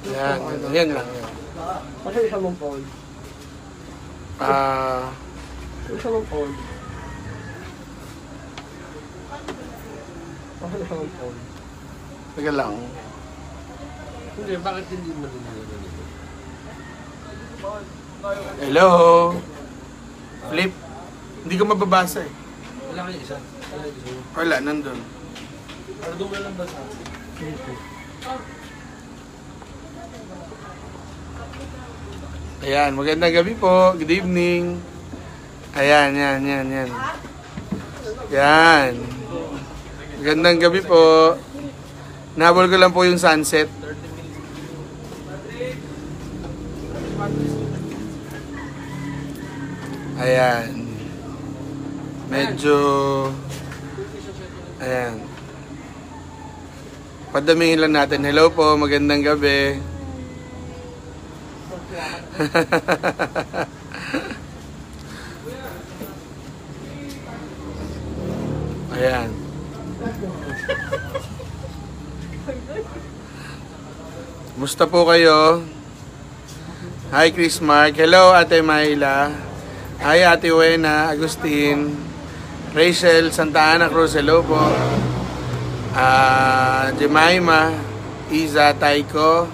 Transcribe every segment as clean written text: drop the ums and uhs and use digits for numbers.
Yan, yan lang. Kasi isa mong phone. Isa mong phone. Kasi isa mong phone. Teka lang. Hindi, bakit hindi mo din nilagay? Hello? Flip? Hindi ko mababasa eh. Wala kayo isa. Wala, nandun. Pero doon mo lang ba sa akin? Ayan, magandang gabi po. Good evening. Ayan, yan. Yan. Magandang gabi po. Nahabol ko lang po yung sunset. Ayan. Medyo... Ayan. Padamihin lang natin. Hello po, magandang gabi. Ayan. Musta po kayo? Hi Chris Mark. Hello Ate Mayla. Hi Ate Wena, Agustin. Rachel Santa Ana Cruz. Hello po. Jemima, Iza, Taiko.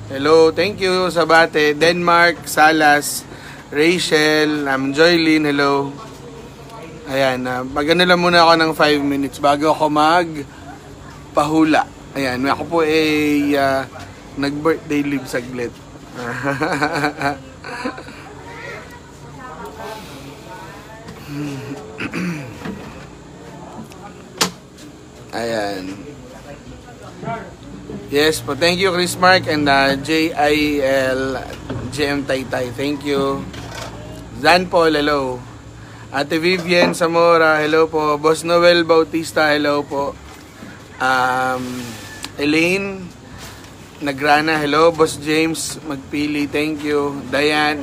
Hello, thank you Sabate. Denmark, Salas, Rachel, Joylyn, hello. Ayan, magano lang muna ako ng 5 minutes bago ako magpahula. Ayan, ako po ay nag-birthday leave saglit. Ayan. Yes po, thank you Chris Mark and JIL GM Taytay, thank you. Zan Paul, hello. Ate Vivian Zamora, hello po. Boss Noel Bautista, hello po. Elaine Nagrana, hello. Boss James Magpili, thank you. Diane,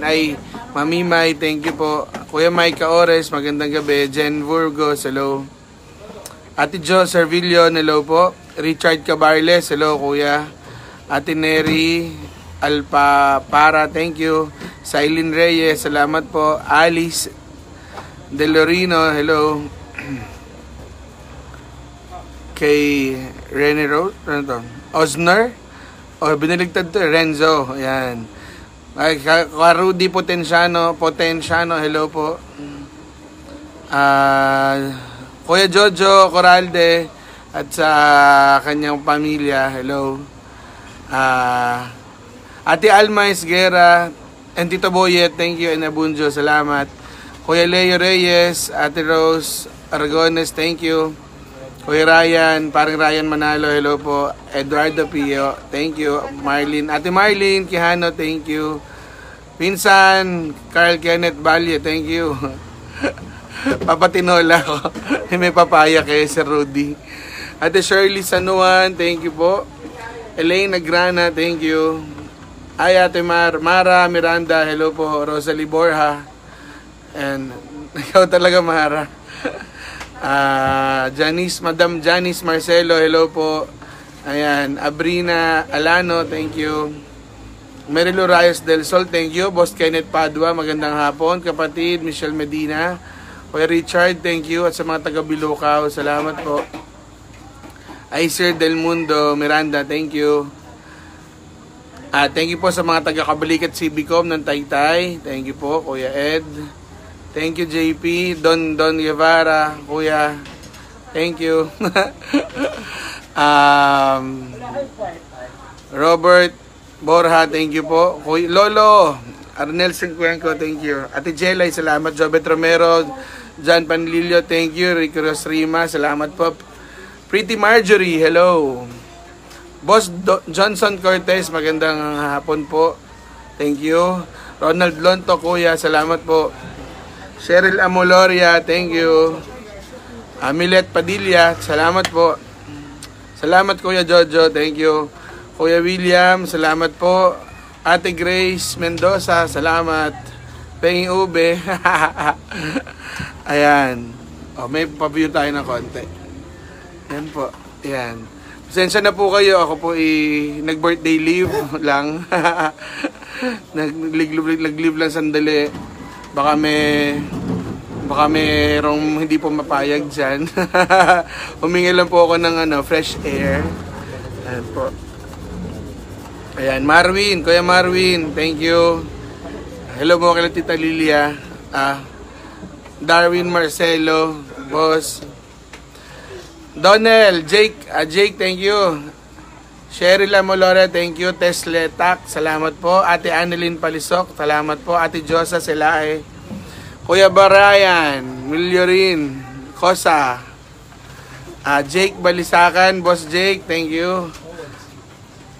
Mami Mai, thank you po. Kuya Mike Caores, magandang gabi. Jen Burgos, hello. Ate Jo Servillion, hello po. Richard Cabarles, hello kuya. Ate Neri Alpapara, thank you. Silene Reyes, salamat po. Alice Delorino, hello. Kay Rene Rose, ano to? Osner? Biniligtad to, Renzo, ayan. Rudy Potenciano, hello po. Kuya Jojo Coralde at sa kanyang pamilya, hello. Ate Alma Isguera and Tito Boyet, thank you, and Abunjo, salamat. Kuya Leo Reyes, Ate Rose Aragones, thank you. Kuya Ryan, parang Ryan Manalo, hello po. Eduardo Pio, thank you. Marlene, Ate Marlene Quijano, thank you. Pinsan Carl Kenneth Balye, thank you. Papatinola ko. May papaya kay Sir Rudy. Ate Shirley Sanuan, thank you po. Elaine Nagrana, thank you. Ate Mara Miranda, hello po. Rosalie Borja. And ikaw talaga Mara. Madam Janice Marcelo, hello po. Ayan, Abrina Alano, thank you. Merilo Rayos del Sol, thank you. Boss Kenneth Padua, magandang hapon. Kapatid Michelle Medina, Kuya Richard, thank you. At sa mga taga Bilukaw, salamat po. Sir Del Mundo Miranda, thank you. Thank you po sa mga taga Kabalikat Cibicom ng Taytay. Thank you po, Kuya Ed. Thank you, JP. Don Guevara, Kuya. Thank you. Robert Borja, thank you po. Kuya Lolo Arnel Cincuenco, thank you. Ate Jelay, salamat. Jobet Romero, John Panlilio, thank you. Rico Rosrima, salamat po. Pretty Marjorie, hello. Boss Johnson Cortez, magandang hapon po. Thank you. Ronald Lonto, kuya, salamat po. Cheryl Amoloria, thank you. Milet Padilla, salamat po. Salamat Kuya Jojo, thank you. Kuya William, salamat po. Ate Grace Mendoza, salamat. Pengi Ube. Ayan. May pa-view tayo ng konti. Yan po. Yan. Pasensya na po kayo, ako po nag-birthday leave lang. Nag-leave lang sandali. Baka mayroong hindi po mapayag dyan. Humingi lang po ako ng fresh air. Ayan po. Ayan, Marwin, Kuya Marwin, thank you. Hello mo kay Tita Lilia. Darwin Marcelo, boss. Donel, Jake, thank you. Sheryl Molore, thank you. Tesle Tak, salamat po. Ate Annalyn Palisok, salamat po. Ate Josa Selae. Kuya Barayan, Milyorin, Kosa. Jake Balisakan, Boss Jake, thank you.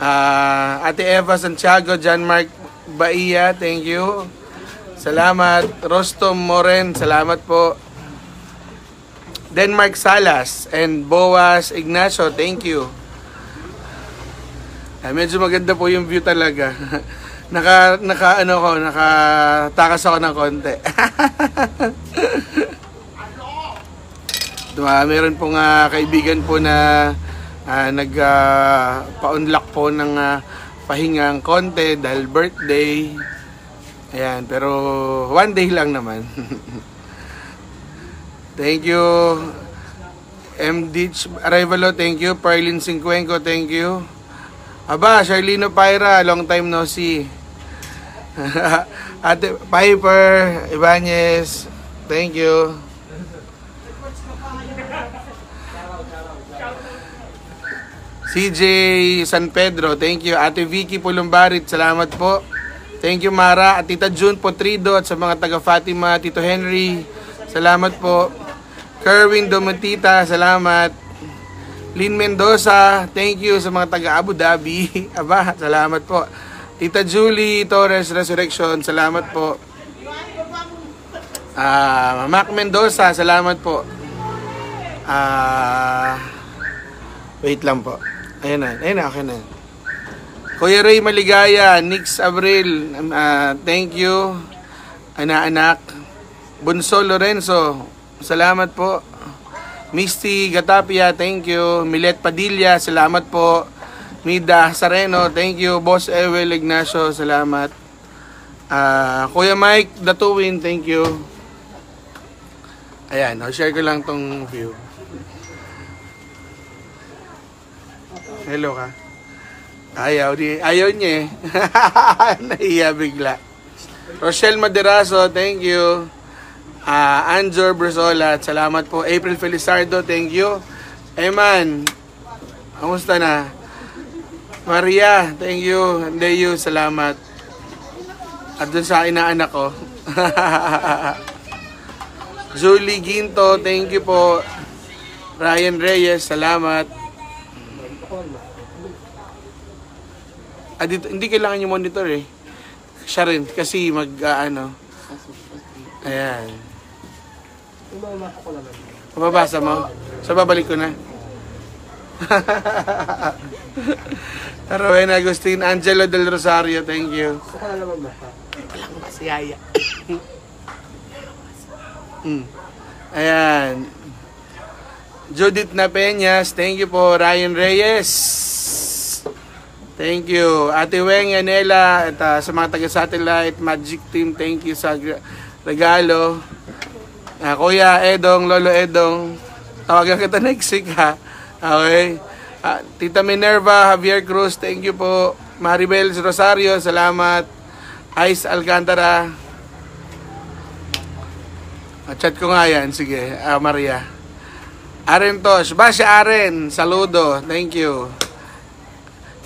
Ate Eva Santiago, John Mark Baia, thank you. Salamat. Rostom Moren, salamat po. Denmark Salas and Boas Ignacio, thank you. Medyo maganda po yung view talaga. Nakatakas ako ng konti. Meron pong kaibigan po na nagpa-unlock po ng pahingang konti dahil birthday. Ayan, pero one day lang naman. Thank you. MD Arevalo, thank you. Perlin Cincuenco, thank you. Aba, Charlino Pyra, long time no see. Ate Piper Ibanez, thank you. CJ San Pedro, thank you. Ate Vicky Pulumbarit, salamat po. Thank you, Mara. At Tita June Potrido at sa mga taga Fatima, Tito Henry, salamat po. Kerwin Domatita, salamat. Lynn Mendoza, thank you sa mga taga Abu Dhabi. Aba, salamat po. Tita Julie Torres Resurrection, salamat po. Mac Mendoza, salamat po. Wait lang po. Ayan na, okay na. Kuya Ray Maligaya, Nix Abril, thank you. Anak. Bunso Lorenzo, salamat po. Misty Gatapia, thank you. Milet Padilla, salamat po. Mida Sareno, thank you. Boss Ewel Ignacio, salamat. Kuya Mike Datuwin, thank you. Ayan, share ko lang tong view. Hello ka. Ayaw niya eh. Nahiya bigla. Rochelle Maderazo, thank you. Anjor Brazola, salamat po. April Felizardo, thank you. Eman, kamusta na? Maria, thank you. Leyu, salamat. At dun sa inaanak ko. Julie Ginto, thank you po. Ryan Reyes, salamat. Dito, hindi kailangan yung monitor eh. Siya rin, kasi ayan. Mababasa mo? So, babalik ko na. Rowena Agustin, Angelo Del Rosario, thank you. Walang masiyaya. Ayan. Judith Napeñas, thank you po. Ryan Reyes, thank you. Ate Weng Yanela, at sa mga taga-satellite, Magic Team, thank you sa regalo. Kuya Edong, Lolo Edong, tawagan kita next week ha. Okay. Tita Minerva, Javier Cruz, thank you po. Maribel Rosario, salamat. Ice Alcantara. Chat ko nga yan, sige. Maria. Aren Tosh, Basya Aren, saludo, thank you.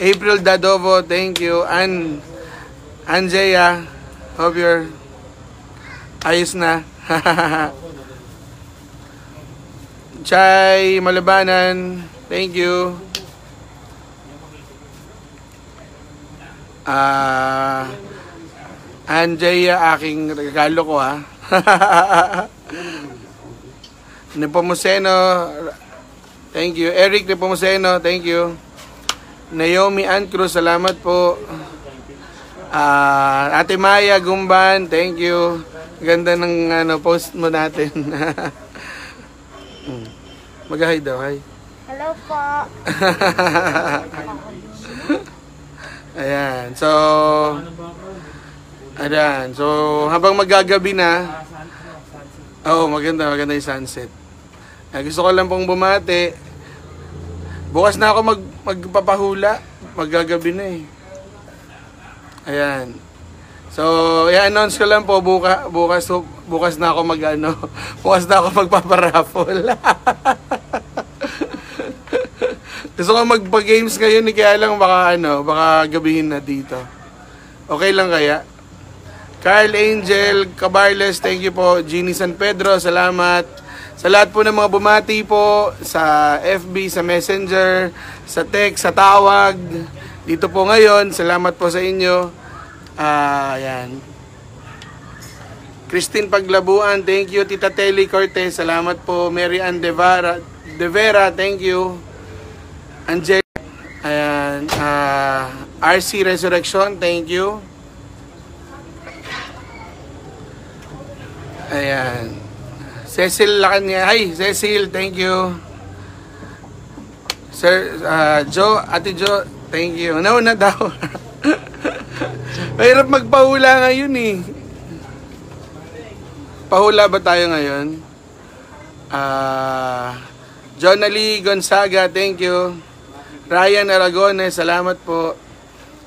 April Dadovo, thank you. Anjaya, hope you're ayos na. Chay Malabanan, thank you. Anjaya, aking regalo ko ha. Nepomuceno, thank you. Eric Nepomuceno, thank you. Naomi Ann Cruz, salamat po. Ate Maya Gumban, thank you. Ganda ng post mo natin. Mag-hi daw, hi. Hello po. Ayan. So, ayan. So, habang magagabi na, maganda yung sunset. Gusto ko lang pong bumati. Bukas na ako magpapahula. Maggagabi na eh. Ayan. So, i-announce ko lang po bukas na ako bukas na ako magpaparaffle. Gusto ko magpa-games ngayon kaya lang baka gabihin na dito. Okay lang kaya? Carl Angel Cabarles, thank you po. Jeannie San Pedro, salamat. Sa lahat po ng mga bumati po sa FB, sa Messenger, sa text, sa tawag. Dito po ngayon, salamat po sa inyo. Ayan. Christine Paglabuan, thank you. Tita Telly Cortez, salamat po. Mary Ann De Vera, thank you. Angel, ayan. RC Resurrection, thank you. Ayan. Cecil Lacanya, hi Cecil, thank you. Sir, Ate Jo, thank you. Nauna daw. Mahirap magpahula ngayon eh. Pahula ba tayo ngayon? John Ali Gonzaga, thank you. Ryan Aragones, salamat po.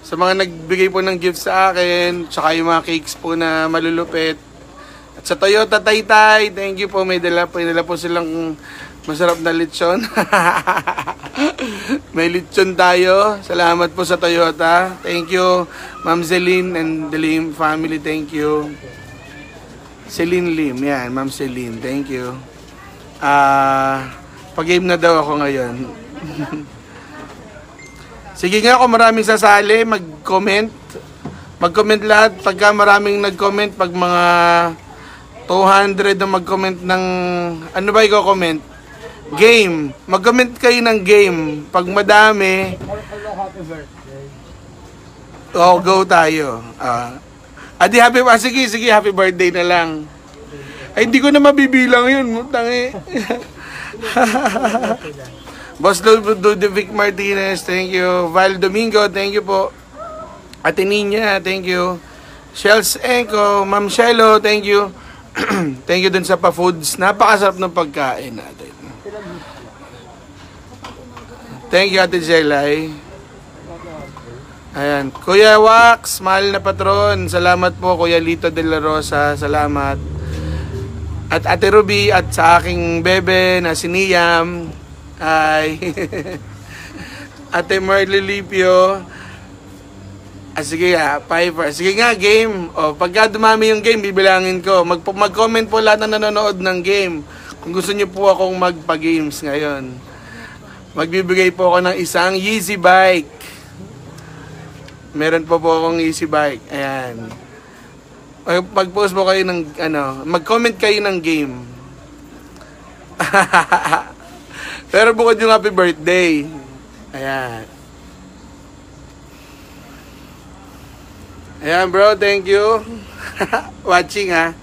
Sa mga nagbigay po ng gift sa akin, tsaka yung mga cakes po na malulupit. At sa Toyota Taytay, thank you po. May dala po silang masarap na lechon. May lechon tayo. Salamat po sa Toyota. Thank you, Ma'am Celine and the Lim family. Thank you. Celine Lim. Yan, Ma'am Celine. Thank you. Pag-game na daw ako ngayon. Sige nga, kung maraming sasali, mag-comment. Mag-comment lahat. Pagka maraming nag-comment, pag mga 200 na mag-comment ng... Ano ba i-comment? Game. Mag-comment kayo ng game. Pag madami... Happy birthday. Go tayo. Sige, happy birthday na lang. Ay, hindi ko na mabibilang yun. Tangi. Boss Ludovic Martinez, thank you. Val Domingo, thank you po. Ate Nina, thank you. Shells Enko, Ma'am Shelo, thank you. Thank you dun sa pa-foods. Napakasarap ng pagkain natin. Thank you, Ate Jelay. Ayan. Kuya Wax, mahal na patron. Salamat po, Kuya Lito de la Rosa. Salamat. At Ate Ruby at sa aking bebe na si Niam. Ay. Ate Marley Lipio. Sige Piper. Sige nga, game. Pagka dumami yung game, bibilangin ko. Mag-comment po lahat na nanonood ng game. Kung gusto niyo po akong magpa-games ngayon. Magbibigay po ako ng isang Yeezy Bike. Meron po akong Yeezy Bike. Ayan. Mag-post po kayo ng, mag-comment kayo ng game. Pero bukod yung happy birthday. Ayan. Ayan bro, thank you. Watching ha.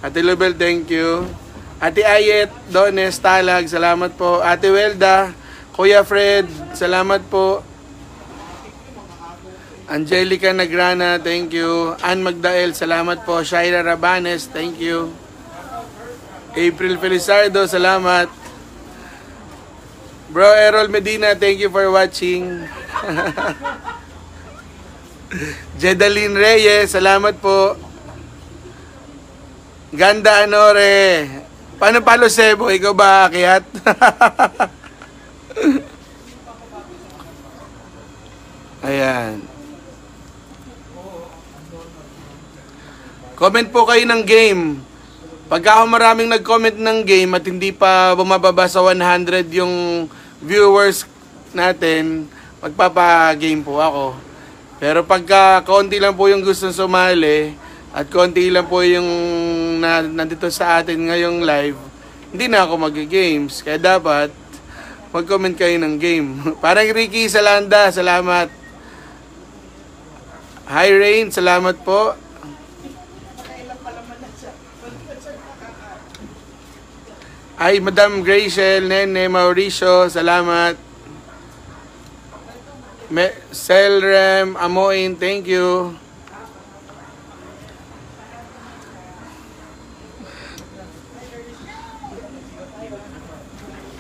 Ate Lubel, thank you. Ate Ayet, Dones, Talag, salamat po. Ate Welda, Kuya Fred, salamat po. Angelica Nagrana, thank you. Ann Magdael, salamat po. Shaira Rabanes, thank you. April Felizardo, salamat. Bro Errol Medina, thank you for watching. Jedaline Reyes, salamat po. Ganda Anore. Paano Palo Sebo? Ikaw ba aakyat? Ayan. Comment po kayo ng game. Pagka maraming nag-comment ng game at hindi pa bumababa sa 100 yung viewers natin, magpapa-game po ako. Pero pagka konti lang po yung gusto sumali at konti lang po yung nandito sa atin ngayong live, hindi na ako mag-games. Kaya dapat mag-comment kayo ng game. Parang Ricky Salanda, salamat. Hi Rain, salamat po. Ay, Madam Graciel, Nene, Mauricio, salamat. Selrem, Amoin, thank you.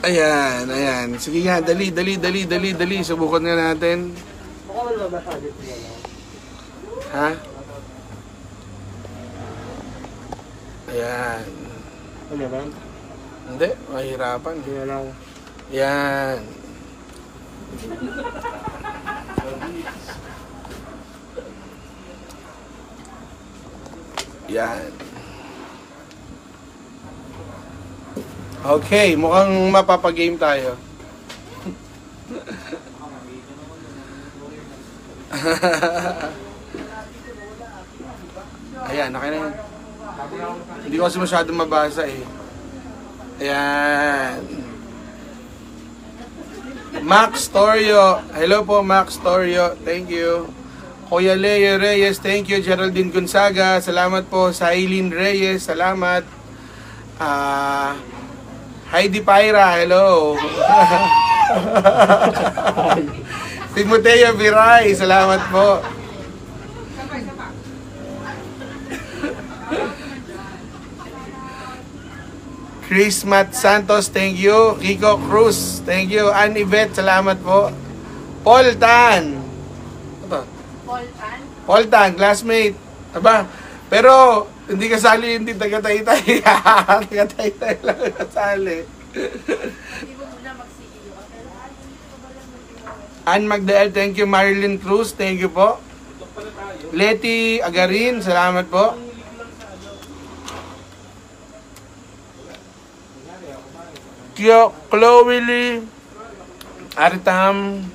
Ayan, ayan. Sige nga, dali. Subukan nga natin. Baka wala masabi ko na lang. Ha? Ayan. Ano lang? Hindi, mahirapan. Hindi na lang. Yan. Yan. Okay, mukhang mapapagame tayo. Ayan, okay na yan. Hindi ko kasi masyadong mabasa eh. Ayan. Max Torio. Hello po, Max Torio. Thank you. Kuya Leo Reyes, thank you. Geraldine Gonzaga, salamat po. Sailin Reyes, salamat. Heidi Pyra, hello. Timoteo Viray, salamat po. Chris Matt Santos, thank you. Kiko Cruz, thank you. Ann Yvette, salamat po. Paul Tan. Ito. Paul Tan, classmate. Aba, pero hindi kasali, hindi taga-Taytay. Taga-Taytay lang kasali. Ann Magdael, thank you. Marilyn Cruz, thank you po. Letty Agarin, salamat po. Chloe Lee Aritam,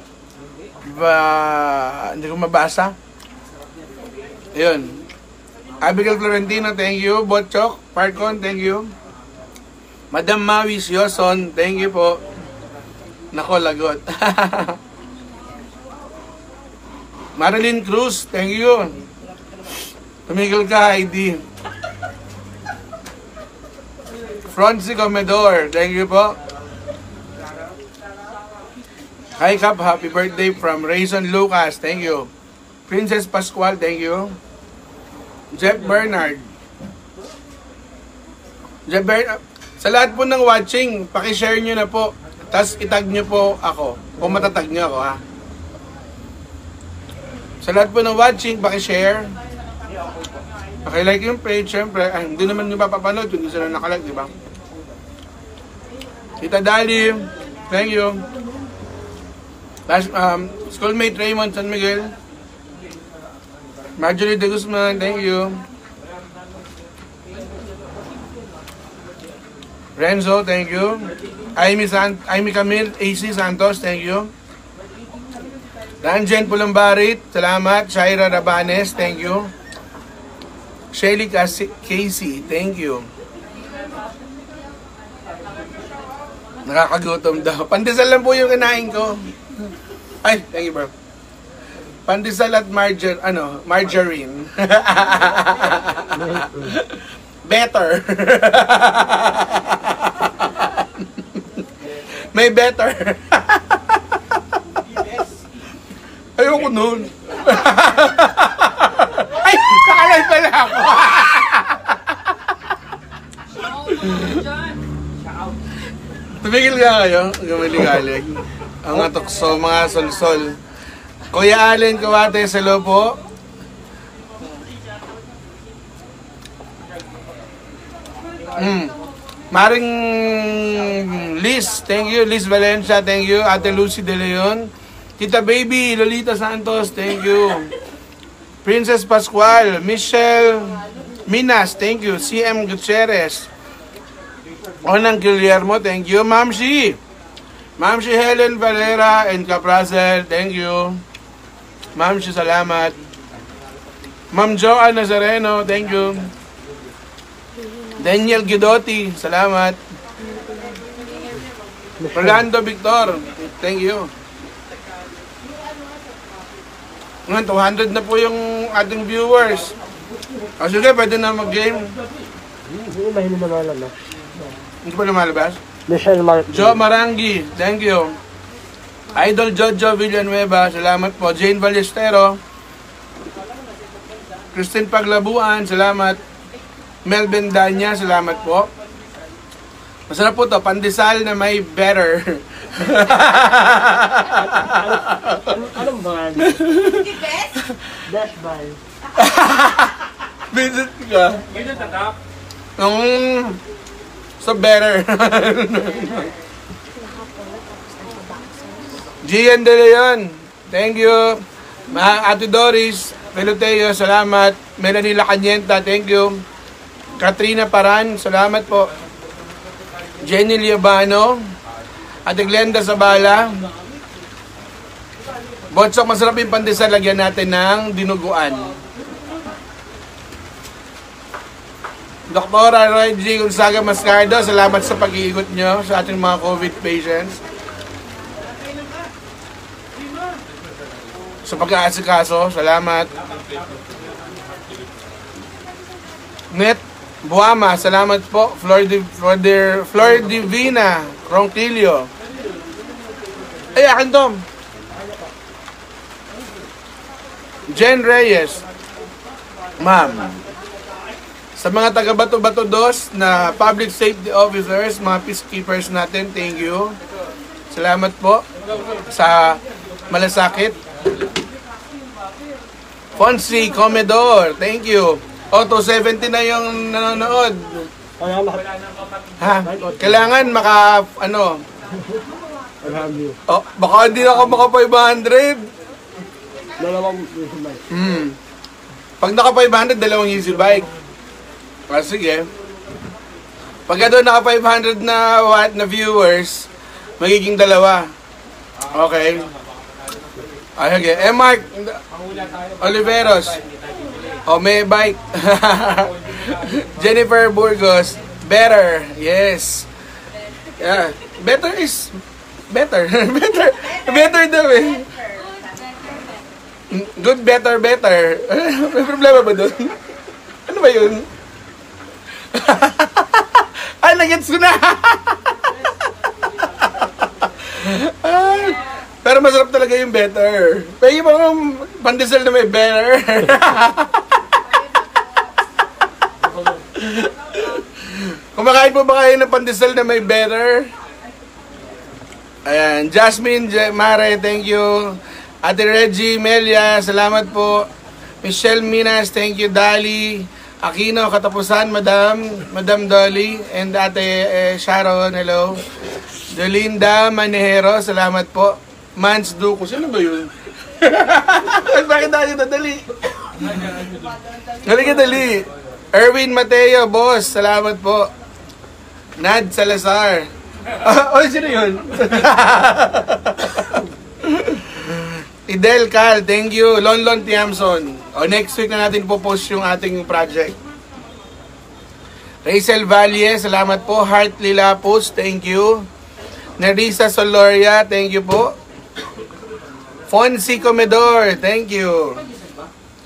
hindi ko mabasa. Ayun. Abigail Florentino, thank you. Botchok Parkon, thank you. Madam Mawis Yoson, thank you po. Nako, lagot. Marilyn Cruz, thank you. Tumigil ka, ID. Francie Comedor, thank you po. Hi Cap, happy birthday from Rayson Lucas, thank you. Princess Pascual, thank you. Jeff Bernard. Sa lahat po ng watching, pakishare nyo na po. Tapos itag nyo po ako. Kung matatag nyo ako, ha. Sa lahat po ng watching, pakishare. Pakilike yung page, syempre. Ay, hindi naman nyo papapanood kung hindi sila nakalike, di ba? Tita Dali, thank you. Last, schoolmate Raymond San Miguel. Marjorie De Guzman, thank you. Renzo, thank you. Amy Camille AC Santos, thank you. Ranjen Pulambarit, salamat. Shaira Rabanes, thank you. Shelly Casey, thank you. Nakakagutom daw. Pandesal lang po yung kinain ko. Ay, thank you bro. Pandesal at margarine. Better. May better. Ayoko nun. Ay, nakalay pala ako. Tumigil ka kayo, gamaling-alig. Ang mga tukso, mga sol-sol. Kuya Allen Kawate, hello po. Maring Liz, thank you. Liz Valencia, thank you. Ate Lucy De Leon. Tita Baby, Lolita Santos, thank you. Princess Pascual, Michelle Minas, thank you. CM Gutierrez. Onang Guillermo, thank you. Mamshi Helen Valera and Caprazel, thank you. Mamshi, salamat. Ma'am Joanne Nazareno, thank you. Daniel Guidotti, salamat. Rolando Victor, thank you. Ngayon, 200 na po yung ating viewers. O sige, pwede na mag-game. Hindi, mahina na lang. Hindi pa lumalabas? Michelle Martin. Joe Marangi, thank you. Idol Jojo Villanueva, salamat po. Jane Ballestero. Christine Paglabuan, salamat. Melvin Danya, salamat po. Masarap po to, pandesal na may better. Anong brand? Best Buy. Visit ka. Yun ang tatak. So better. Gian De Leon, thank you. Ate Doris Peloteo, salamat. Melanie Lacanienta, thank you. Katrina Paran, salamat po. Jenny Liabano, Ate Glenda Zabala. Botsok, masarap yung pandesal, lagyan natin ng dinuguan. Doktora Reggie Gonzaga Mascardo, salamat sa pag-iikot nyo sa ating mga COVID patients. Sa pag-aasikaso, salamat. Net Buama, salamat po. Flor Divina Ronquillo. Ay, akin to. Jen Reyes. Ma'am. Sa mga taga Bato-Bato Dos na public safety officers, mga peacekeepers natin, thank you. Salamat po sa malasakit. Fonsi Comedor, thank you. O, 270 na yung nanonood. Kaya Ha? Kailangan maka, ano, I have you. oh, baka hindi na ako maka 500. Dalawang easy bike. Pag naka 500, dalawang easy bike. Ah, sige. Pagka doon naka 500 na viewers, magiging dalawa. Okay. Ay, okay. Mark Oliveros. Oh, may bike. Jennifer Burgos. Better. Yes. Yeah. Better is better. better. Better daw eh. Good, better, better. May problema ba doon? Ano ba yun? Ay, nagets ko na! Pero masarap talaga yung better. Pwede mo pandesal na may better. Kumakain po ba kayo ng pandesal na may better? Ayan, Jasmine Mare, thank you. Ate Reggie Melia, salamat po. Michelle Minas, thank you. Dali Aquino, katapusan, Madam Dolly, and Ate Sharon, hello. Jolinda Manejero, salamat po. Mans Duco, sino ba yun? Bakit tayo nadali? Halika dali. Erwin Mateo, boss, salamat po. Nad Salazar. Oh, sino yun? Idel Cal, thank you. Lonlon Tiamson. O, next week na natin po-post yung ating project. Rachel Valle, salamat po. Heart Lilapos, thank you. Nerissa Soloria, thank you po. Fonsi Comedor, thank you.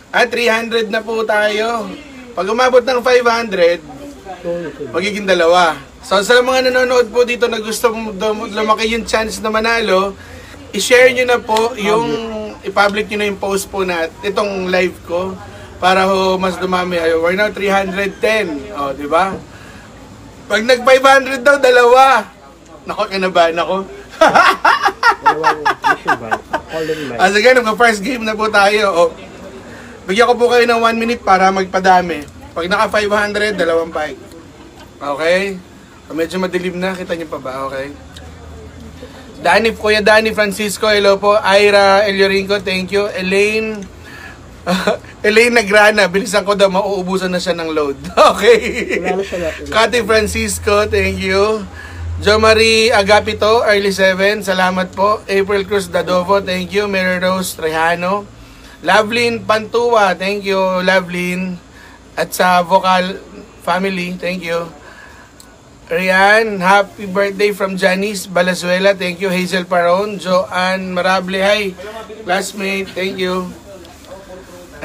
At 300 na po tayo. Pag umabot ng 500, magiging dalawa. So sa mga nanonood po dito na gusto lumaki yung chance na manalo, i-share nyo na po yung, i-public nyo na yung post po na itong live ko para ho mas dumami. We're now 310. O, di ba? Pag nag 500 daw, dalawa. Nako, kinabahan ako. Dalawang easy bike. As again, first game na po tayo. O, bigyan ko po kayo ng 1 minute para magpadami. Pag naka 500, dalawang bike. Okay? Medyo madilim na. Kita niyo pa ba? Okay? Kuya Danny Francisco, hello po. Ira Eliorinco, thank you. Elaine Nagrana, bilisan ko daw, mauubusan na siya ng load. Okay. Cathy Francisco, thank you. Jo Marie Agapito, early 7, salamat po. April Cruz Dadovo, thank you. Mary Rose Trejano. Lovelyn Pantua, thank you, Lovelyn. At sa Vocal Family, thank you. Rian, happy birthday from Janice Balazuela, thank you. Hazel Paron, Joanne Marable, hi. Classmate, thank you.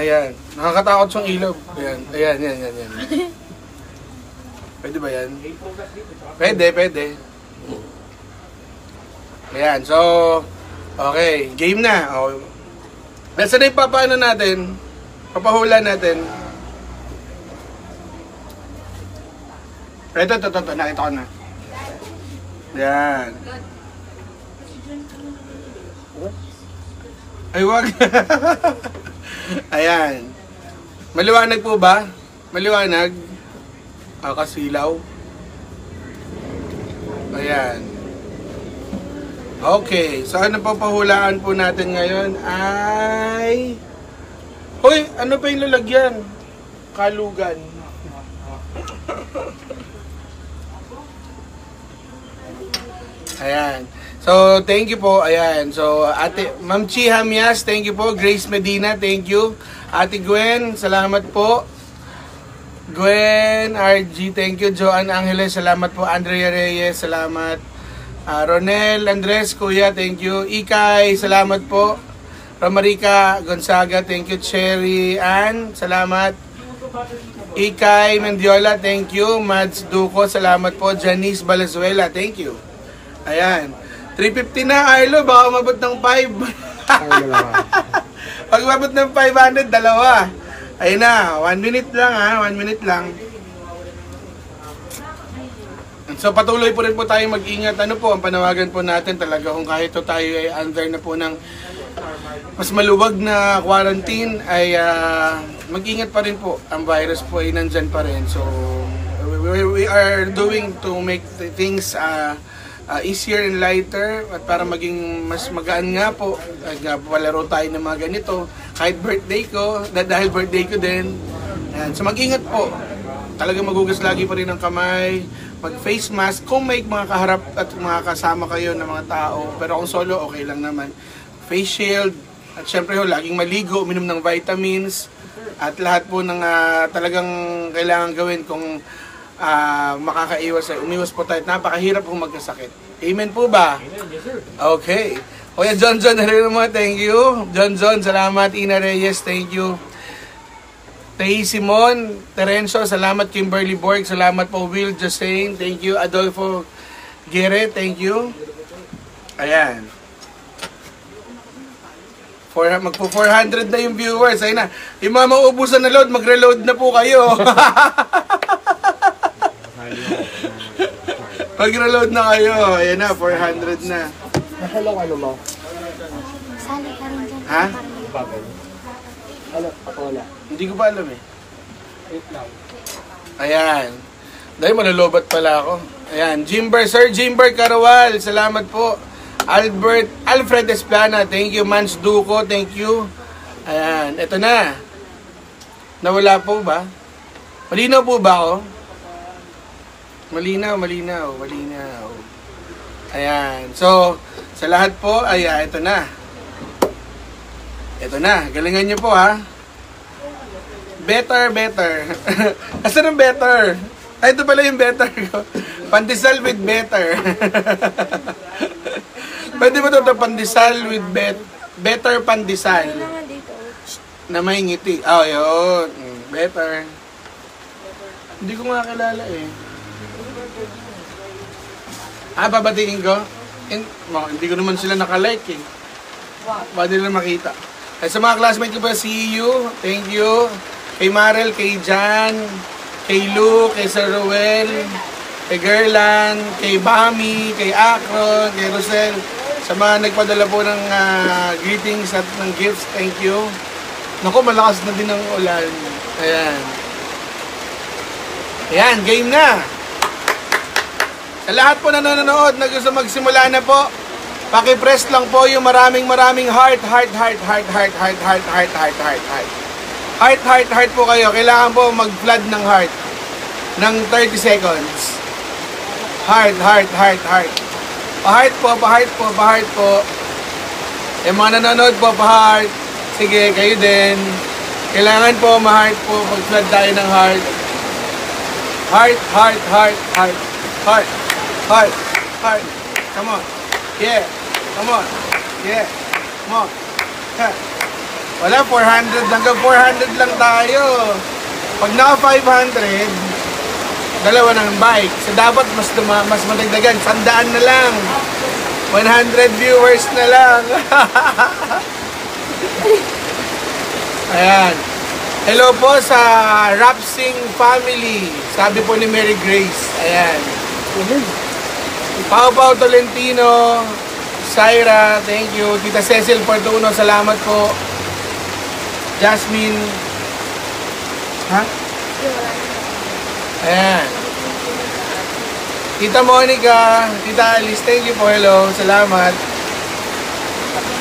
Ayan, nakakatakot yung ilaw. Ayan. Pwede ba yan? Pwede, pwede. Ayan, so, okay, game na. Oh. Nasa na yung papaano natin? Papahula natin. Ito, nakita ko na. Ayan. Ay, wag. Ayan. Maliwanag po ba? Maliwanag? Kasilaw. Ayan. Okay. So, ano po pahulaan po natin ngayon ay... Hoy, ano pa yung lalagyan? Kalugan. Ayan. So, thank you po. Ayan. So, Ate Ma'am Chi Hamias, thank you po. Grace Medina, thank you. Ate Gwen, salamat po. Gwen, RG, thank you. Joanne Angeles, salamat po. Andrea Reyes, salamat. Ronel Andres, Kuya, thank you. Ikay, salamat po. Romarica Gonzaga, thank you. Cherry Ann, salamat. Ikay Mendiola, thank you. Mads Duco, salamat po. Janice Valenzuela, thank you. Ayan. 350 na, Arlo. Baka umabot ng 5. Pag umabot ng 500, dalawa. Ayun na. 1 minute lang ha. 1 minute lang. So patuloy po rin po tayo mag-ingat. Ano po, ang panawagan po natin talaga kung kahit to tayo ay under na po ng mas maluwag na quarantine ay mag-ingat pa rin po. Ang virus po ay nandyan pa rin. So we are doing to make the things easier and lighter at para maging mas magaan nga po. Palaro tayo ng mga ganito. Kahit birthday ko, dahil birthday ko din. Ayan. So mag-ingat po. Talagang magugas lagi pa rin ang kamay. Mag-face mask kung may mga kaharap at mga kasama kayo ng mga tao. Pero kung solo, okay lang naman. Face shield. At syempre laging maligo, uminom ng vitamins. At lahat po ng talagang kailangan gawin kung makakaiwas ay umiwas po tayo. Napakahirap kung magkasakit. Amen po ba? Amen, yes sir. Okay. Kuya John, thank you. John, salamat. Ina Reyes, thank you. Tay Simon, Terencio, salamat. Kimberly Borg, salamat po. Will Josein, thank you. Adolfo Gere, thank you. Ayan. Magpo 400 na yung viewers. Ayun na. Yung mga mauubusan na load, magre-load na po kayo. Mag-reload na kayo. Ayan na, 400 na. Nakalong ano mo? Sali ka rin dyan. Ha? Bagal. Ano? Ako wala. Hindi ko pa alam eh. Wait lang. Ayan. Dahil malulubat pala ako. Ayan. Sir Jimber Carawal, salamat po. Alfred Esplana, thank you. Mans Duco, thank you. Ayan. Ito na. Nawala po ba? Malinaw po ba ako? Malinaw. Ayan. So, sa lahat po, ayan, ito na. Ito na. Galingan nyo po, ha. Better. Asan ang better? Ay, ito pala yung better ko. Pandesal with better. Pwede ba ito pandesal with better pandesal? Na may ngiti. Oh, yun. Better. Hindi ko nga kilala eh. Babatiin ko? Hindi ko naman sila nakalike eh. Baka nila makita. Ay, sa mga classmate ko pa, see you. Thank you. Kay Marel, kay Jan, kay Lou, kay Sir Ruel, kay Gerlan, kay Bami, kay Akron, kay Rosel. Sa mga nagpadala po ng greetings at ng gifts, thank you. Naku, malakas na din ang ulan. Ayan. Ayan, game na. Sa lahat po na nanonood na gusto magsimula na po, paki-press lang po yung maraming heart po kayo. Kailangan po mag-flood ng heart ng 30 seconds. Heart. Pa-heart po. Yung mga nanonood po, pa-heart. Sige, kayo din. Kailangan po ma-heart po, mag-flood tayo ng heart. Heart. Come on. Yeah. Come on. Yeah. Come on. Wala, 400. Hanggang 400 lang tayo. Pag naka 500, dalawa ng bike. So dapat mas madagdagan, 100 na lang. 100 viewers na lang. Ayan. Hello po sa Rapsing family. Sabi po ni Mary Grace. Ayan. Pao Pao Tolentino, Syra, thank you. Tita Cecil Portuno, salamat po. Jasmine. Ha? Ayan. Tita Monica, Tita Alice, thank you po. Hello, salamat.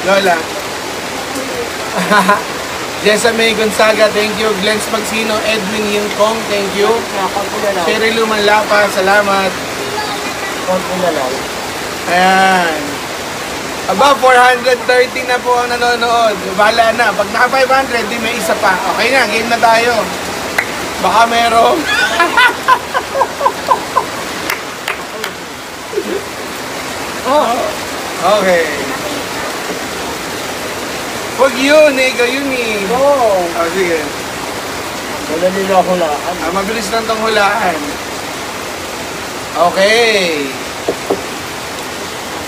Lola. Jessa May Gonzaga, thank you. Glenn Magsino, Edwin Yingkong, thank you. Sherry Lumanlapa, salamat. Ayan. Aba, 430 na po ang nanonood. Bahala na. Pag naka 500, di may isa pa. Okay na, game na tayo. Baka meron. Okay. Huwag yun eh, yun eh. Oo. Oh, sige. Wala nila hulaan. Mabilis lang tong hulaan. Okay.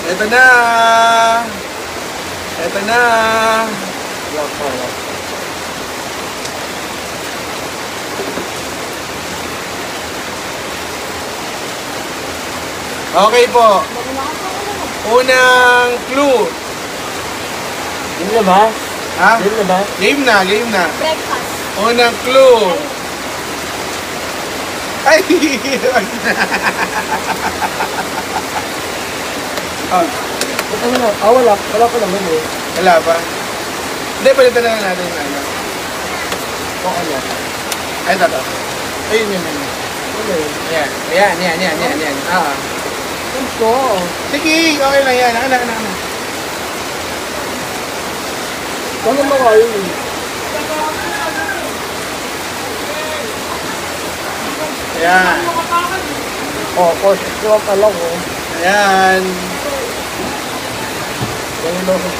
Ito na. Ito na. Okay po. Unang clue. Yun na ba? Ha? Yun na ba? Game na, game na. Breakfast. Unang clue. Ay! Oh, Ano na? Wala. Wala pa naman eh. wala pa. Hindi, palitan na lang natin yung ano. Oo na. Ay, ito. Ayun, yun, yun. Ano yun? Ayan, ayan, ayan, ayan, ayan. Ah. Ito. Sige, okay lang yan. Ano. Ano mga yun eh? Ayan. Oh, course ito ang alam ko. Ayan.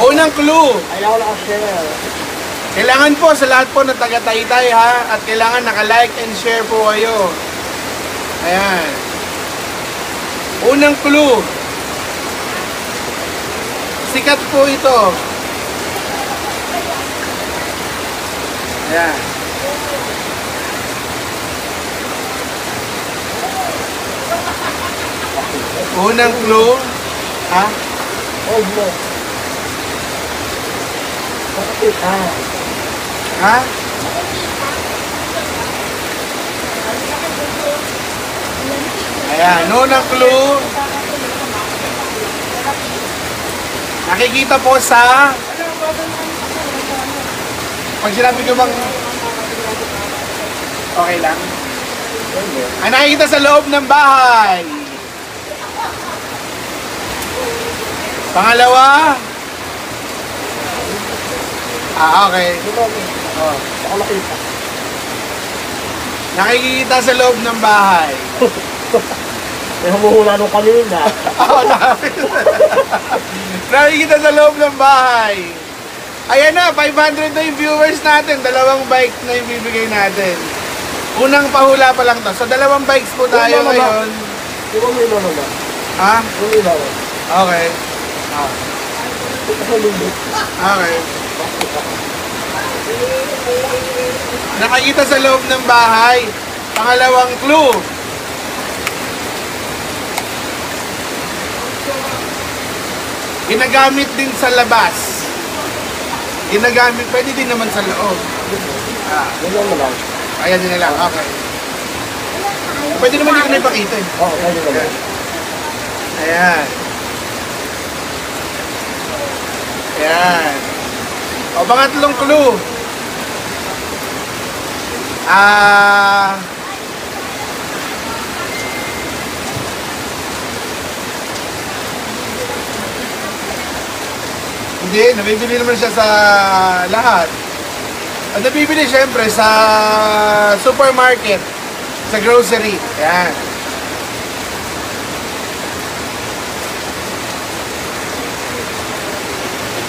Unang clue. Ayaw ko naka-share. Kailangan po sa lahat po na taga-Taytay ha. At kailangan naka-like and share po kayo. Ayan. Unang clue. Sikat po ito. Ayan. Unang clue. Ha? Oh, mo. Bakit? Ha? Ayan, unang clue. Nakikita po sa... Pag sinabi ko bang... Okay lang? Ay, nakikita sa loob ng bahay. Pangalawa. Okay. Oh, ako nakita. Nakikita sa loob ng bahay. May humuhula nung kanina. Oo, nakikita sa loob ng bahay. Ayan na, 500 na yung viewers natin. Dalawang bike na yung bibigay natin. Unang pahula pa lang to. So, dalawang bikes po tayo ngayon. Di ba may iba naman? Ha? May iba naman. Okay. Okay. Nakikita sa loob ng bahay. Pangalawang clue. Ginagamit din sa labas. Ginagamit, pwede din naman sa loob. Ganyan na lang. Ayan din na lang, okay. Pwede naman dito na ipakita eh. Oo, ganyan na lang. Ayan. Ayan. O, pangatlong clue. Hindi, nabibili naman siya sa lahat. At nabibili syempre sa supermarket, sa grocery. Ayan.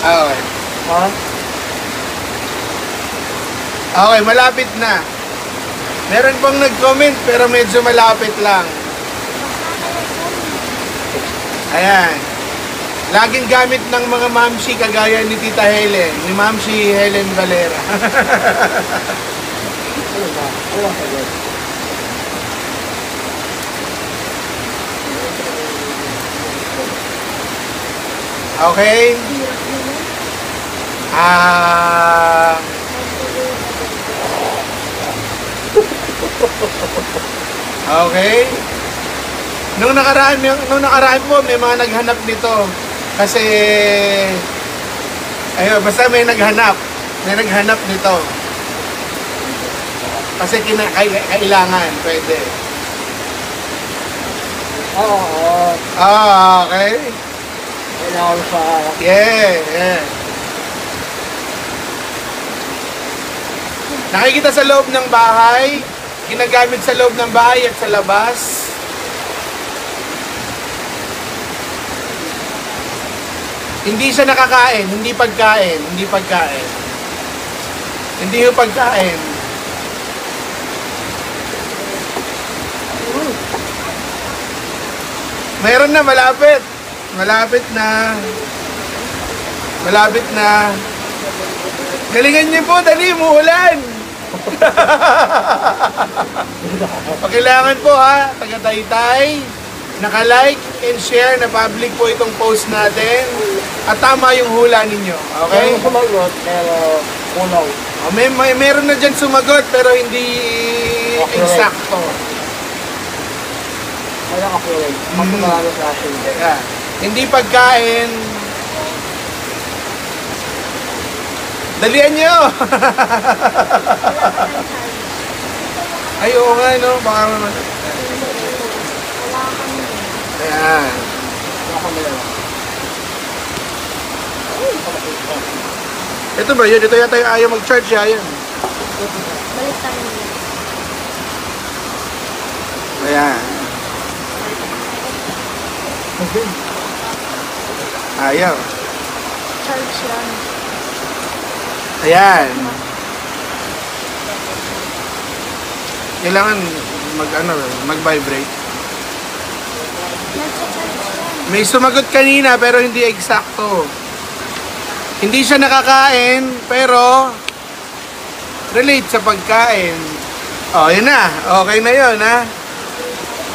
Okay. Ha? Okay, malapit na. Meron pang nag-comment pero medyo malapit lang. Ayan. Laging gamit ng mga mamshi kagaya ni Tita Helen, ni Mamshi Helen Valera. Ano ba? Wala ka dyan. Okay? Okay? Nung nakaraan po, may mga naghanap nito. Kasi, ayun, basta may naghanap. May naghanap nito. Kasi kailangan, pwede. Oo. Okay? Kailangan sa... Yeah. Nakikita sa loob ng bahay, ginagamit sa loob ng bahay at sa labas. Hindi siya nakakain, hindi pagkain. Hindi yung pagkain. Mayroon na, malapit. Malapit na. Galingan niyo po, dali, muulan. Kailangan po ha, taga-Taytay, naka-like and share na public po itong post natin. At tama yung hula ninyo, okay? Meron sumagot, pero kunaw. Meron na dyan sumagot pero hindi eksakto. Wala ka kulay. Kasi marami sa asin. Yeah. Hindi pagkain. Dalian nyo! Ay, oo nga, no? Baka naman. Ayan. Wala ka malawa. Ito ba yun? Ito yata yung ayaw mag-charge, yan. Balik tayo nila. Ayan. Ayaw. Charge yan. Ayan. Kailangan mag-vibrate. Nagsa-charge yan. May sumagot kanina pero hindi eksakto. Hindi siya nakakain pero relate sa pagkain. Oh, yun na. Okay na yun, ha?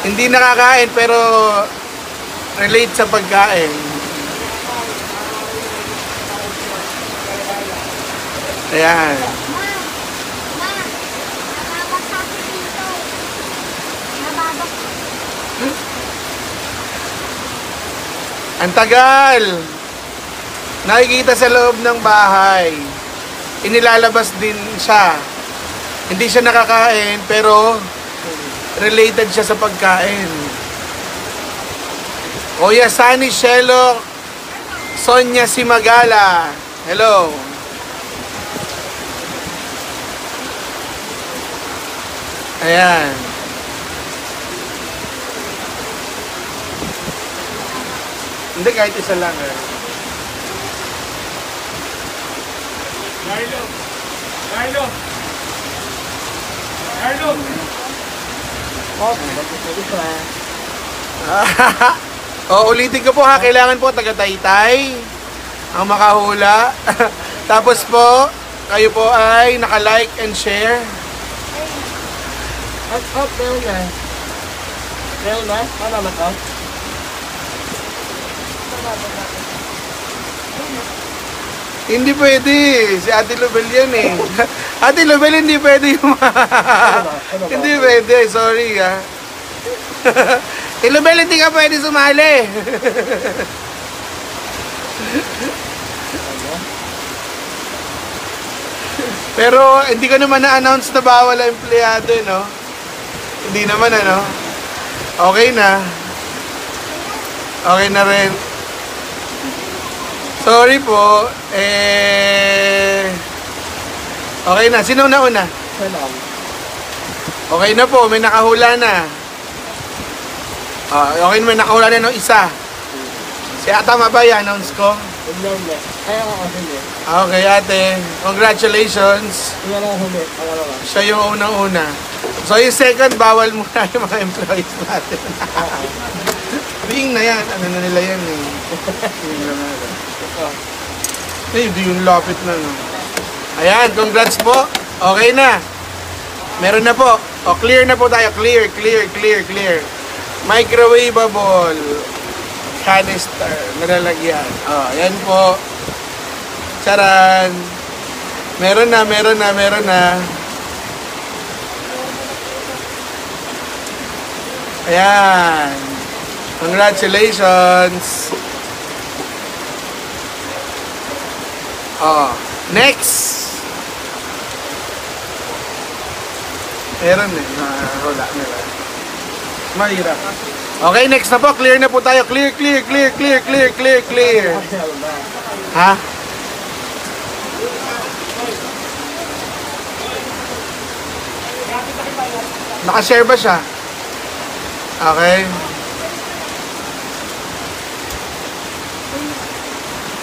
Hindi nakakain pero relate sa pagkain. Ayan. Nababasa ko dito. Nababasa. Ang tagal. Nakikita sa loob ng bahay. Inilalabas din siya. Hindi siya nakakain pero related siya sa pagkain. Kuya Sunny Shelo Sonia Simagala. Hello. Ayan. Hindi, kahit isa lang. Carlo! Oh, nagpapagod ka. Ulitin ko po ha, kailangan po taga-Taytay ang makahula. Tapos po, kayo po ay naka-like and share. Up, meron na. Meron na? Ano naman to? Hindi pwede. Si Ate Lubel yan eh. Ate Lubel, hindi pwede yung hindi pwede. Sorry ha. Ate Lubel, hindi ka pwede sumali. Pero hindi ko naman na-announce na bawal ang empleyado eh, no? Hindi naman ano. Okay na. Okay na rin. Sorry po. Okay na. Sino nauna? Salam. Okay na po. May nakahula na. Okay na, may nakahula na ng isa. Si Tama ba i-announce ko? Hindi. Kaya ka kasi hindi. Okay ate. Congratulations. Hindi na huli. Pangalawa. Siya yung unang-una. So yung second, bawal muna yung mga employees natin. Ring na yan. Ano na nila yan eh. Ring na natin. Eh, di yung lapit na no. Ayan, congrats po. Okay na. Meron na po. O, clear na po tayo. Clear. Microwavable canister. Nalalagyan. O, ayan po. Charan. Meron na. Ayan. Congratulations. Oh, next. Meron eh. Wala nila. Mahirap. Okay, next na po. Clear na po tayo. Clear. Ha? Naka-share ba siya? Okay.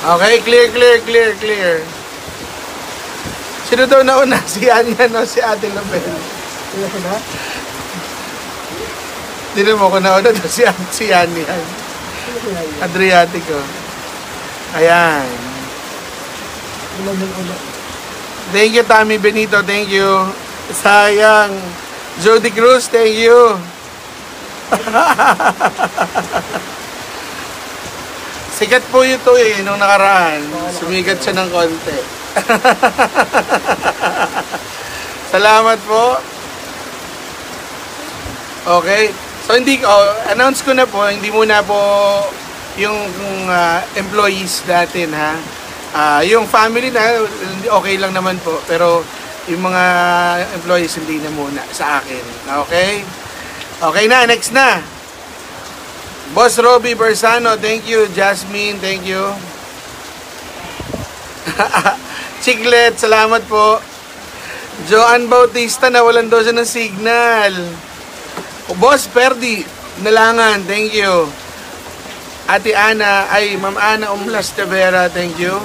Okay, clear. Sino daw nauna? Si Anya o si Ate Lobel? Hindi mo ko nauna daw si Anya. Adriatico. Ayan. Thank you, Tommy Benito. Thank you. Sayang. Jody Cruz, thank you. Sikat po ito eh, nung nakaraan. Sumigat siya ng konti. Salamat po. Okay. So announce ko na po, hindi muna po yung employees natin ha. Yung family na, okay lang naman po. Pero yung mga employees hindi na muna sa akin. Okay? Okay na, next na. Boss Robbie Bersano, thank you. Jasmine, thank you. Chiclet, salamat po. Joanne Bautista, nawalan daw siya ng signal. Boss Perdi, Nalangan, thank you. Ate Ana, Ma'am Ana Umlas Tavera, thank you.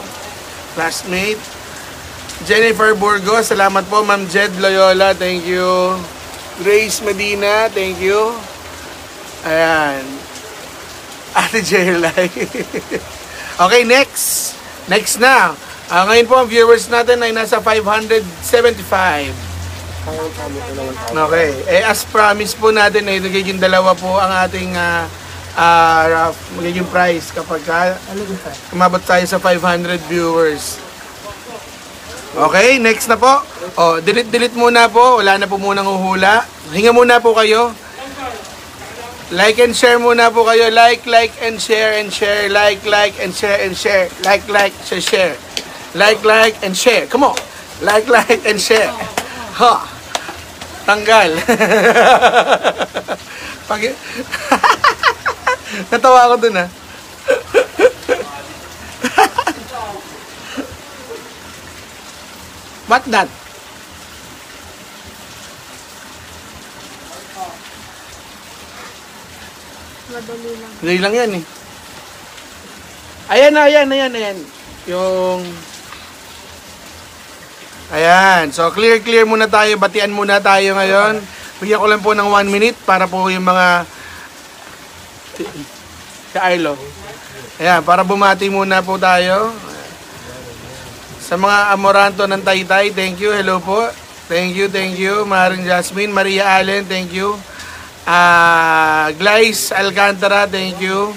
Classmate. Jennifer Burgos, salamat po. Ma'am Jed Loyola, thank you. Grace Medina, thank you. Ayan. Ate Jelay. Okay, next. Next na. Ngayon po, ang viewers natin ay nasa 575. Okay. As promised po natin, nagiging dalawa po ang ating magiging price kapag umabot tayo sa 500 viewers. Okay, next na po. Delete muna po. Wala na po munang uhula. Hinga muna po kayo. Like and share muna po kayo. Like and share and share. Like and share and share. Like, share. Like and share. Come on. Like and share. Ha. Tanggal. Natawa ako dun ha. What that? Madali lang. Madali lang yan eh. Ayan. Yung... Ayan. So, clear muna tayo. Batian muna tayo ngayon. Bigyan ko lang po ng 1 minute para po yung mga... Si Arlo. Ayan, para bumati muna po tayo. Sa mga Amoranto ng Taytay, thank you. Hello po. Thank you. Maring Jasmine. Maria Allen, thank you. Glyce Alcantara, thank you.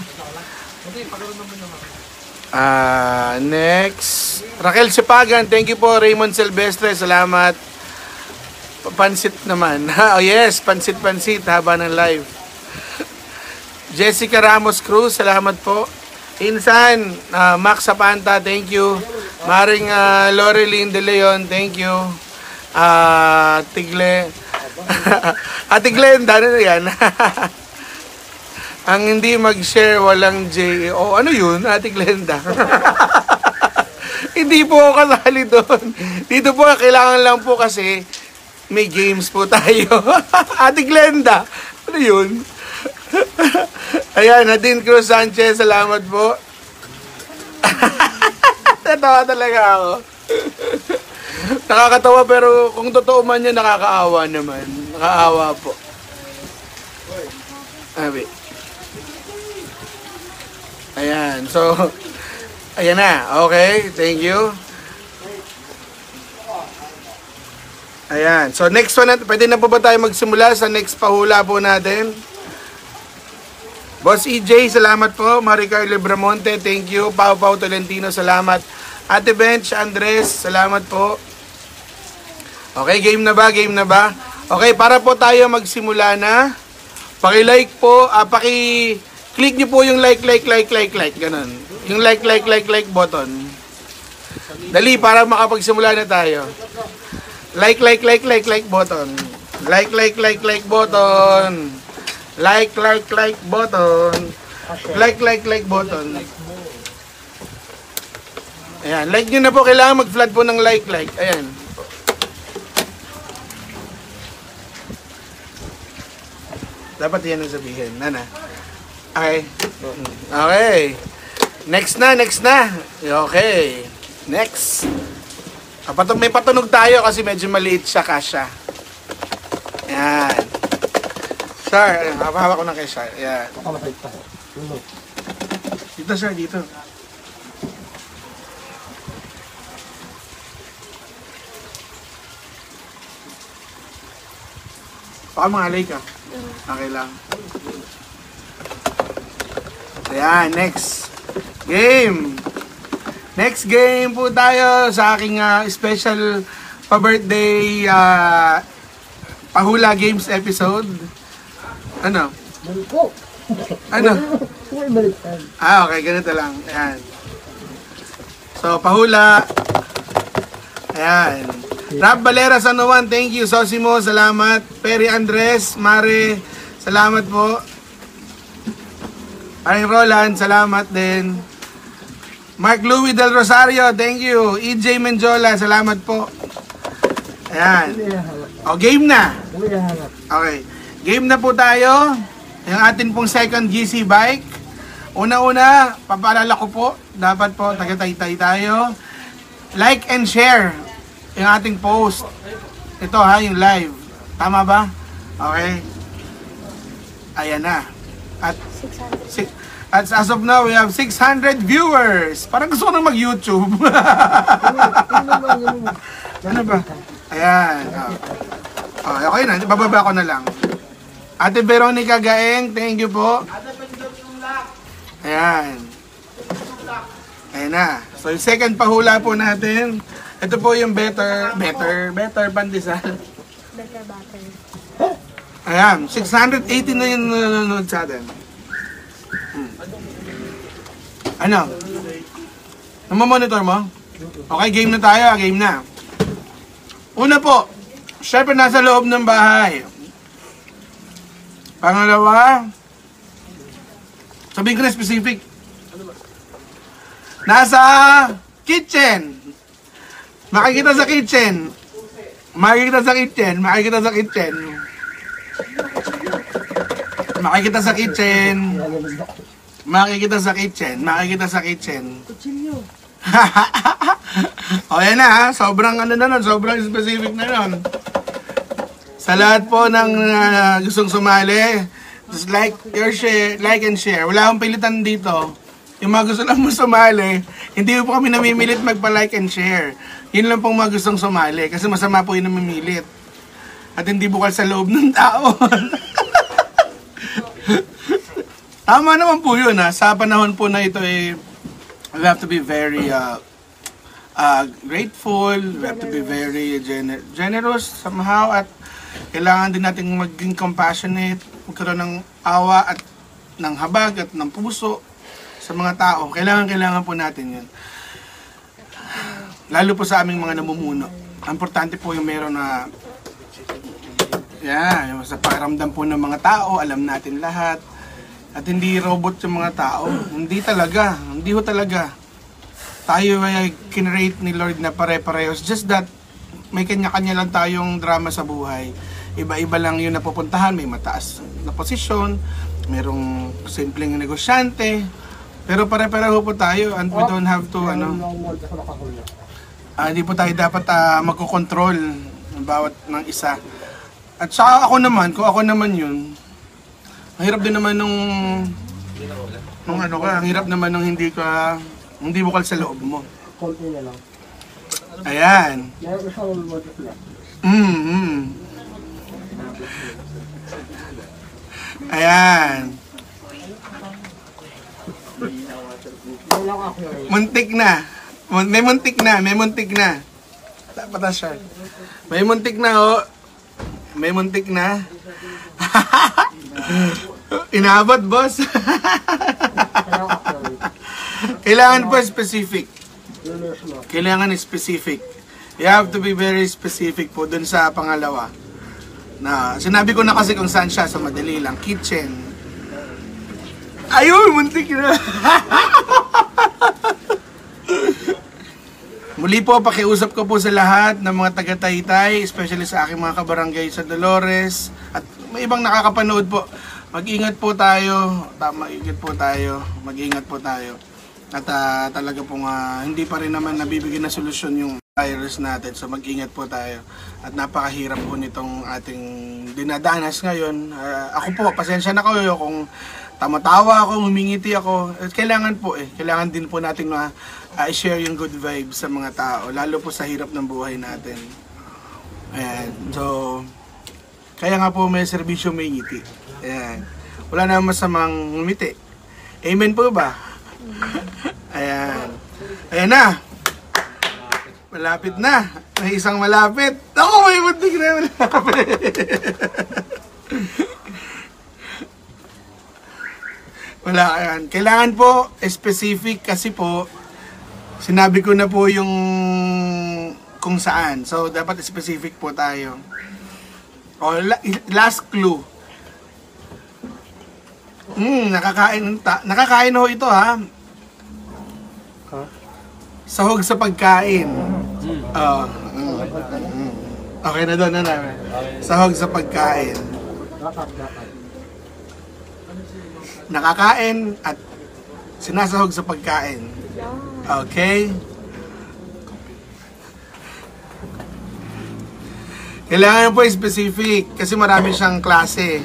Next. Raquel Sipagan, thank you po. Raymond Silvestre, salamat. Pansit naman. Oh yes, pansit haba ng live. Jessica Ramos Cruz, salamat po. Insan, Max Zapanta, thank you. Maring Loreline De Leon, thank you. Tigle. Ate Glenda, ano yan? Ang hindi mag-share, walang J. Ano yun, Ate Glenda? Hindi po ako kasali doon. Dito po, kailangan lang po kasi may games po tayo. Ate Glenda, ano yun? Ayan, Nadine Cruz Sanchez, salamat po. Natawa talaga ako. Nakakatawa pero kung totoo man yan, nakakaawa naman. Nakaawa po. Abi. Ayan. So, ayan na. Okay. Thank you. Ayan. So, next one natin. Pwede na po ba tayo magsimula sa next pahula po natin? Boss EJ, salamat po. Maricar Libramonte, thank you. Pau Tolentino, salamat. Ate Bench, Andres, salamat po. Okay, game na ba? Game na ba? Okay, para po tayo magsimula na. Paki-like po, paki-click nyo po yung like, ganun. Yung like button. Dali, para makapagsimula na tayo. Like button. Like button. Like button. Like button. Ayan, like nyo na po. Kailangan mag-flood po ng like. Ayan. Dapat yan ang sabihin. Nana. Okay. Okay. Next na. Okay. Next. May patunog tayo kasi medyo maliit siya kasya. Ayan. Sir, hawak ko na kay Sir. Ayan. Dito, Sir, dito. Baka mangalay ka. Okay lang. Ayan, next game. Next game po tayo sa aking special pa-birthday Pahula Games episode. Ano? Ano? Okay, ganito lang. Ayan. So, pahula. Ayan. Rab Valera San Juan, thank you. Sosimo, salamat. Perry Andres, Mare, salamat po. Paring Roland, salamat din. Mark Louis Del Rosario, thank you. EJ Menjola, salamat po. Ayan. O, game na. Okay. Game na po tayo. Yung atin pong second GC bike. Una-una, papaalala ko po, dapat po taga-taytay tayo. Like and share yung ating post. Ito ha, yung live. Tama ba? Okay. Ayan na. At 600. as of now, we have 600 viewers. Parang gusto ko na mag-YouTube. Ano ba? Ayan. Okay na, bababa ko na lang. Ate Veronica Gaeng, thank you po. Ayan. Ayan na. So, yung second pahula po natin. Ito po yung better pandesal. Better butter. Ayan, 680 na yung nanonood sa atin. Ano? Namamonitor mo? Okay, game na tayo. Game na. Una po, syempre nasa loob ng bahay. Pangalawa, sabihin ko na specific. Nasa kitchen. Makikita sa kitchen. Makikita sa kitchen. Makikita sa kitchen. Makikita sa kitchen. Makikita sa kitchen. Makikita sa kitchen. O yan na ha. Sobrang ano na nun. Sobrang specific na nun. Sa lahat po ng gustong sumali, just like and share. Wala akong pilitan dito. Yung mga gusto lang mo sumali, hindi po kami namimilit magpa-like and share. Yun lang pong mga gustong sumali. Kasi masama po yung namimilit. At hindi bukal sa loob ng tao. Tama naman po yun ha. Sa panahon po na ito we have to be very grateful. We have to be very generous somehow. At kailangan din natin maging compassionate. Magkaroon ng awa at ng habag at ng puso sa mga tao. Kailangan po natin yun. Lalo po sa aming mga namumuno. Importante po yung meron na yung sa pakiramdam po ng mga tao, alam natin lahat. At hindi robot yung mga tao. Hindi talaga. Hindi ho talaga. Tayo ay kinrate ni Lord na pare-parehos. Just that, may kanya-kanya lang tayong drama sa buhay. Iba-iba lang yun napupuntahan. May mataas na posisyon. Merong simpleng negosyante. Pero pare-pareho po tayo. And we don't have to, hindi po tayo dapat magkocontrol ng bawat ng isa. At saka ako naman, kung ako naman yun, ang hirap din naman nung ano ka, ang hirap naman nung hindi bukal sa loob mo. Konti na lang. Ayan. Meron ko siyang multiplex. Ayan. Wala ko ako. Muntik na. May muntik na. Patas siya. May muntik na, oh. May muntik na. Inabot, boss. Kailangan po specific. Kailangan specific. You have to be very specific po dun sa pangalawa. Na sinabi ko na kasi kung saan siya, sa madali lang. Kitchen. Ayun, muntik na. Muli po, pakiusap ko po sa lahat ng mga taga-Taytay, especially sa aking mga kabarangay sa Dolores, at may ibang nakakapanood po. Mag-ingat po tayo, mag-ingat po tayo. At talaga pong hindi pa rin naman nabibigyan na solusyon yung virus natin, so mag-ingat po tayo. At napakahirap po nitong ating dinadanas ngayon. Ako po, pasensya na kayo kung tamatawa ako, humingiti ako. Kailangan din po natin i-share yung good vibes sa mga tao, lalo po sa hirap ng buhay natin. Ayan. So, kaya nga po may serbisyo, may ngiti. Ayan. Wala na masamang ngumiti. Amen po ba? Ayan. Ayan na. Malapit na. May isang malapit. Ako, may muntik na malapit. Wala yan. Kailangan po specific kasi po sinabi ko na po yung kung saan. So, dapat specific po tayo. O, last clue. Nakakain ho ito, ha? Sahog sa pagkain. Okay na doon, na. Sahog sa pagkain. Nakakain at sinasahog sa pagkain. Okay? Kailangan po specific kasi marami siyang klase.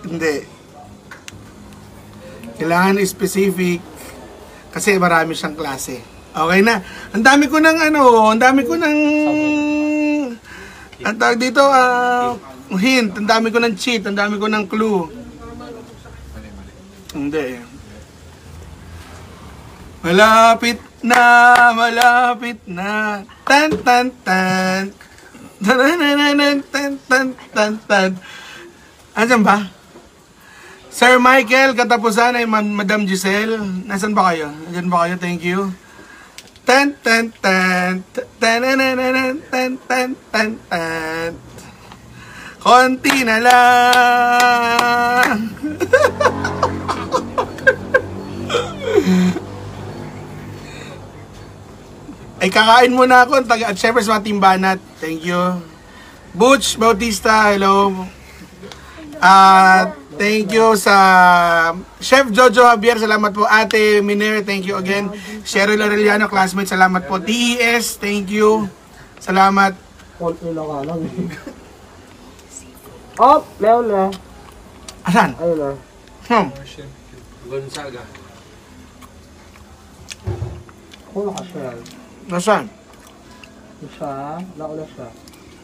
Hindi. Kailangan specific kasi marami siyang klase. Okay na. Ang dami ko ng ang tawag dito, hint, ang dami ko ng cheat, ang dami ko ng clue. Hindi. Malapit na. Tan tan tan. Tan tan tan tan. Andiyan ba? Sir Michael, katapusan ay Madam Giselle. Nasaan ba kayo? Andiyan ba kayo? Thank you. Tan tan tan. Tan tan tan tan tan. Konti na lang. Ay, kakain muna ako. At syempre sa mga timbanat. Thank you. Butch Bautista, hello. Thank you sa Chef Jojo Javier, salamat po. Ate Miner, thank you again. Cheryl Aureliano, classmate, salamat po. TES, thank you. Salamat. Konti na ka lang. Oh, meron na. Asan? Ayun na. Gonzaga. Ako nakashare. Nasaan? Isa, nauna siya.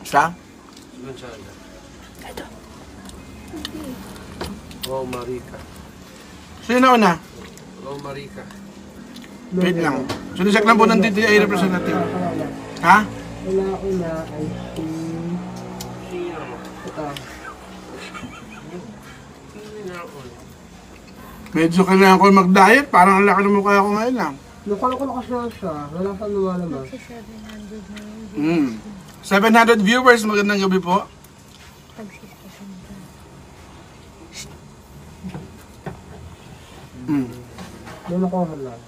Sa? Gonzaga. Oh, Marica. Sino na? Oh, Marica. Wait lang. Sinisak lang po ng DTI representative. Ha? Una ay si... Ito. Medyo kailangan ko mag-diet. Parang ang laki ng mukha ko ngayon lang. Nakala ko nakashare siya. Wala saan lumalabas. 700 viewers. Magandang gabi po. May nakuha lang.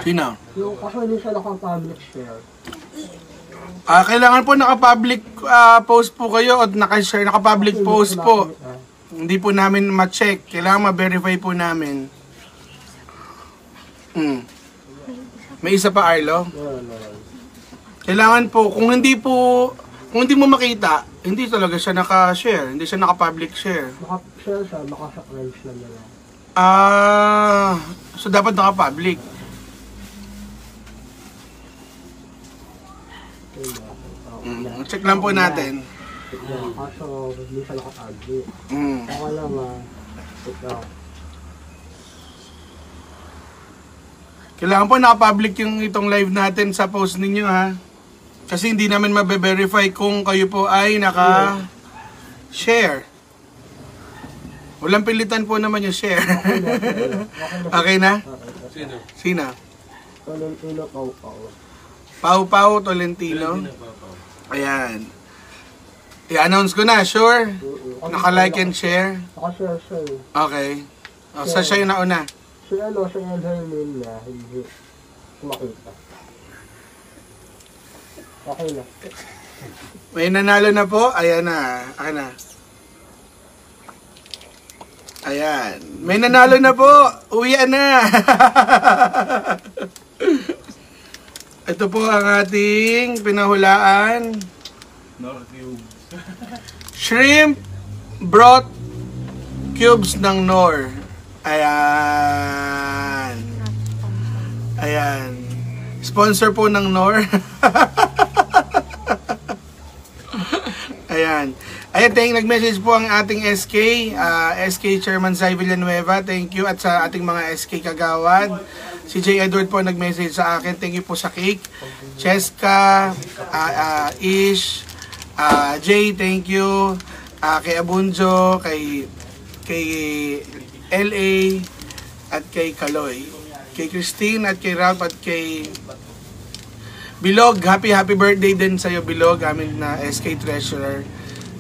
Sino? Yung kasi hindi siya naka-public share. Kailangan po naka-public post po kayo o naka-share, naka-public post po. Hindi po namin ma-check. Kailangan ma-verify po namin. May isa pa, Arlo? Kailangan po, kung hindi mo makita, Hindi talaga siya naka-share. Hindi siya naka-public share. Naka-share siya, naka-subscribe lang na lang. So dapat naka-public. Check lang po natin. Kaso, hindi siya naka-public. Okay lang ito. Kailangan po naka-public yung itong live natin sa post ninyo ha. Kasi hindi namin mabe-verify kung kayo po ay naka-share. Walang pilitan po naman yung share. Okay na? Sino? Sino? Tolentino Pau-Pau. Pau-Pau Tolentino. Ayan. I-announce ko na, sure? Naka-like and share. Naka-share siya eh. Okay. So siya yung nauna. Siya yung Hermin na hindi makita. Okay na. May nanalo na po. Ayan na. Ayan na. Ayan. May nanalo na po. Uwian na. Ito po ang ating pinahulaan. Shrimp broth cubes ng Knorr. Ayan. Ayan. Sponsor po ng Knorr. Ayan. Ayan, nag-message po ang ating SK, SK Chairman Zay Villanueva. Thank you. At sa ating mga SK Kagawad. Si J. Edward po nag-message sa akin. Thank you po sa cake. Cheska, Ish, Jay, thank you. Kay Abunjo, kay LA, at kay Kaloy. Kay Christine, at kay Ralph, at kay Bilog. Happy birthday din sa'yo, Bilog. Amin na SK Treasurer.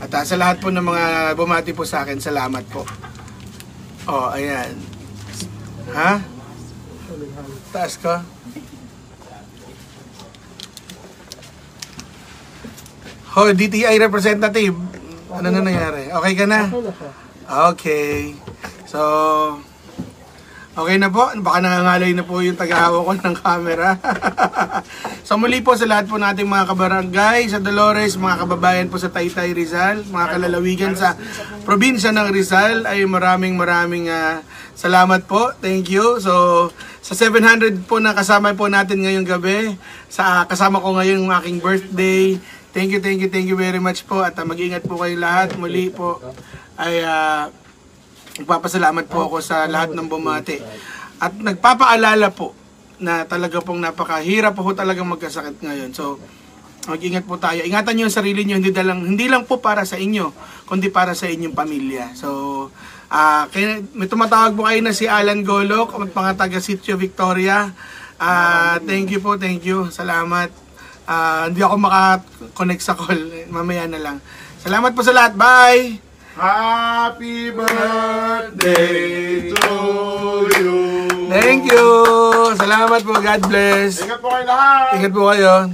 At sa lahat po ng mga bumati po sa akin, salamat po. Oh, ayan. Ha? Taas ko. Ho, DTI representative. Ano na nangyari? Okay ka na? Okay. So, okay na po. Baka nangangalay na po yung tagahawak ko ng camera. So muli po sa lahat po nating mga kabarangay sa Dolores, mga kababayan po sa Taytay Rizal, mga kalalawigan sa probinsya ng Rizal, ay maraming salamat po. Thank you. So sa 700 po na kasama po natin ngayong gabi, sa kasama ko ngayong aking birthday. Thank you very much po, at mag-ingat po kayo lahat. Muli po ay nagpapasalamat po ako sa lahat ng bumati. At nagpapaalala po na talaga pong napakahirap po talagang magkasakit ngayon. So, mag-ingat po tayo. Ingatan niyo yung sarili niyo, hindi lang po para sa inyo, kundi para sa inyong pamilya. So, may tumatawag po kayo na si Alan Golok, mga taga Sitio Victoria. Thank you. Salamat. Hindi ako makakonect sa call. Mamaya na lang. Salamat po sa lahat. Bye! Happy birthday to you. Thank you! Salamat po. God bless. Ingat po kayo lahat. Ingat po kayo.